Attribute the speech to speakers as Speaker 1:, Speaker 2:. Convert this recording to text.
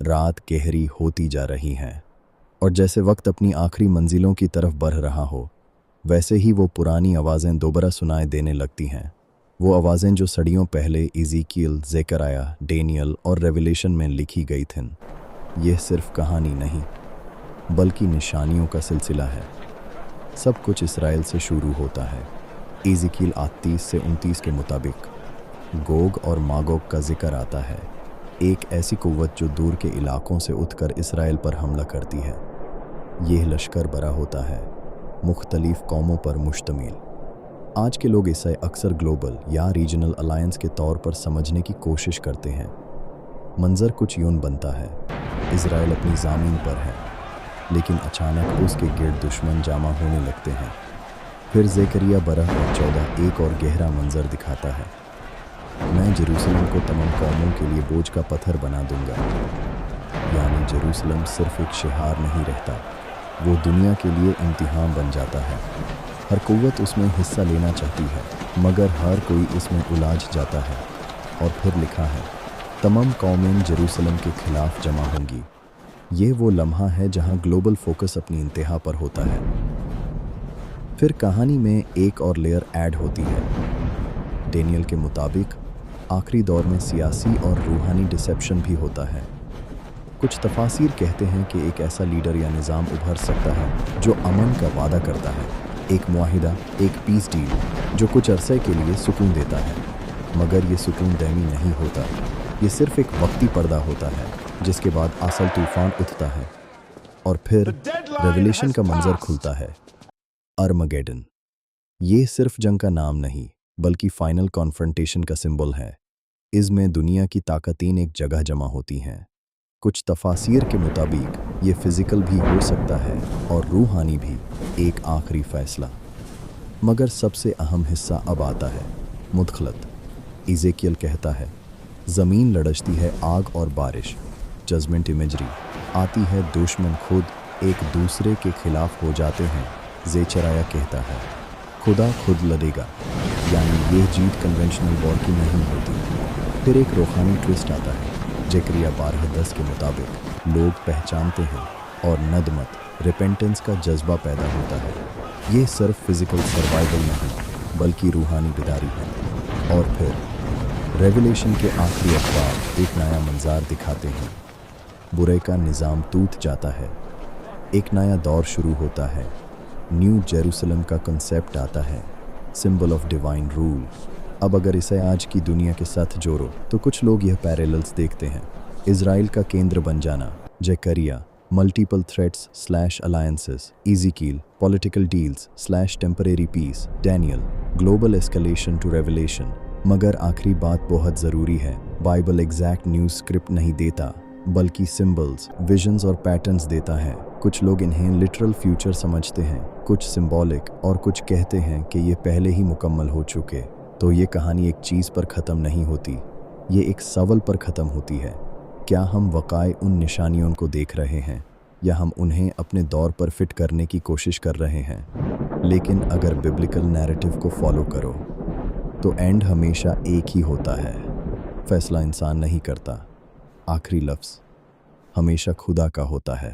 Speaker 1: रात गहरी होती जा रही है और जैसे वक्त अपनी आखिरी मंजिलों की तरफ बढ़ रहा हो, वैसे ही वो पुरानी आवाज़ें दोबारा सुनाई देने लगती हैं। वो आवाज़ें जो सदियों पहले इज़ीकियल, ज़ेकरयाह, डेनियल और रेवलेशन में लिखी गई थीं। यह सिर्फ कहानी नहीं, बल्कि निशानियों का सिलसिला है। सब कुछ इसराइल से शुरू होता है। इज़ीकियल 38 से 29 के मुताबिक गोग और मागोग का जिक्र आता है, एक ऐसी कुव्वत जो दूर के इलाकों से उठकर इसराइल पर हमला करती है। यह लश्कर बड़ा होता है, मुख्तलिफ कौमों पर मुश्तमिल। आज के लोग इसे अक्सर ग्लोबल या रीजनल अलायंस के तौर पर समझने की कोशिश करते हैं। मंजर कुछ यूं बनता है, इसराइल अपनी ज़मीन पर है, लेकिन अचानक उसके गिर्द दुश्मन जमा होने लगते हैं। फिर ज़ेकरयाह 12:14 एक और गहरा मंजर दिखाता है, मैं जेरूसलम को तमाम कौमों के लिए बोझ का पत्थर बना दूंगा। यानी जेरूसलम सिर्फ एक शहर नहीं रहता, वो दुनिया के लिए इम्तिहान बन जाता है। हर कुव्वत उसमें हिस्सा लेना चाहती है, मगर हर कोई इसमें उलझ जाता है। और फिर लिखा है, तमाम कौमें जेरूसलम के खिलाफ जमा होंगी। ये वो लम्हा है जहां ग्लोबल फोकस अपनी इंतहा पर होता है। फिर कहानी में एक और लेयर ऐड होती है। डेनियल के मुताबिक आखिरी दौर में सियासी और रूहानी डिसेप्शन भी होता है। कुछ तफासिर कहते हैं कि एक ऐसा लीडर या निज़ाम उभर सकता है जो अमन का वादा करता है, एक मुआहिदा, एक पीस डील जो कुछ अरसे के लिए सुकून देता है। मगर ये सुकून दायमी नहीं होता, ये सिर्फ एक वक्ती पर्दा होता है जिसके बाद असल तूफान उठता है। और फिर रेवलेशन का मंजर खुलता है, अर्मगेडन। ये सिर्फ जंग का नाम नहीं, बल्कि फाइनल कॉन्फ्रंटेशन का सिंबल है। इसमें दुनिया की ताकतें एक जगह जमा होती हैं। कुछ तफासिर के मुताबिक ये फिज़िकल भी हो सकता है और रूहानी भी, एक आखिरी फैसला। मगर सबसे अहम हिस्सा अब आता है, मुदखलत। इज़ेकियल कहता है, ज़मीन लड़जती है आग और बारिश, जजमेंट इमेजरी आती है, दुश्मन खुद एक दूसरे के खिलाफ हो जाते हैं। ज़ेकरयाह कहता है, खुदा खुद लड़ेगा, यानी ये जीत कन्वेंशनल वॉर की नहीं होती। फिर एक रूहानी ट्विस्ट आता है। ज़ेकरयाह 12:10 के मुताबिक लोग पहचानते हैं और नदमत, रिपेंटेंस का जज्बा पैदा होता है। ये सिर्फ फिजिकल सर्वाइवल नहीं, बल्कि रूहानी बेदारी है। और फिर रेवलेशन के आखिरी अखबार एक नया मंज़र दिखाते हैं। बुरे का निज़ाम टूट जाता है, एक नया दौर शुरू होता है। न्यू जेरूसलम का कंसेप्ट आता है, सिंबल ऑफ डिवाइन रूल। अब अगर इसे आज की दुनिया के साथ जोड़ो तो कुछ लोग यह पैरेलल्स देखते हैं। इज़राइल का केंद्र बन जाना, Zechariah, multiple threats slash alliances, Ezekiel, political deals slash temporary peace, Daniel, global escalation to revelation. मगर आखिरी बात बहुत ज़रूरी है, बाइबल एग्जैक्ट न्यूज़ स्क्रिप्ट नहीं देता, बल्कि सिंबल्स, विजन्स और पैटर्न्स देता है। कुछ लोग इन्हें लिटरल फ्यूचर समझते हैं, कुछ सिंबॉलिक, और कुछ कहते हैं कि ये पहले ही मुकम्मल हो चुके। तो ये कहानी एक चीज़ पर ख़त्म नहीं होती, ये एक सवाल पर ख़त्म होती है। क्या हम वाक़ई उन निशानियों को देख रहे हैं, या हम उन्हें अपने दौर पर फिट करने की कोशिश कर रहे हैं? लेकिन अगर बिब्लिकल नैरेटिव को फॉलो करो तो एंड हमेशा एक ही होता है। फैसला इंसान नहीं करता, आखिरी लफ्ज़ हमेशा खुदा का होता है।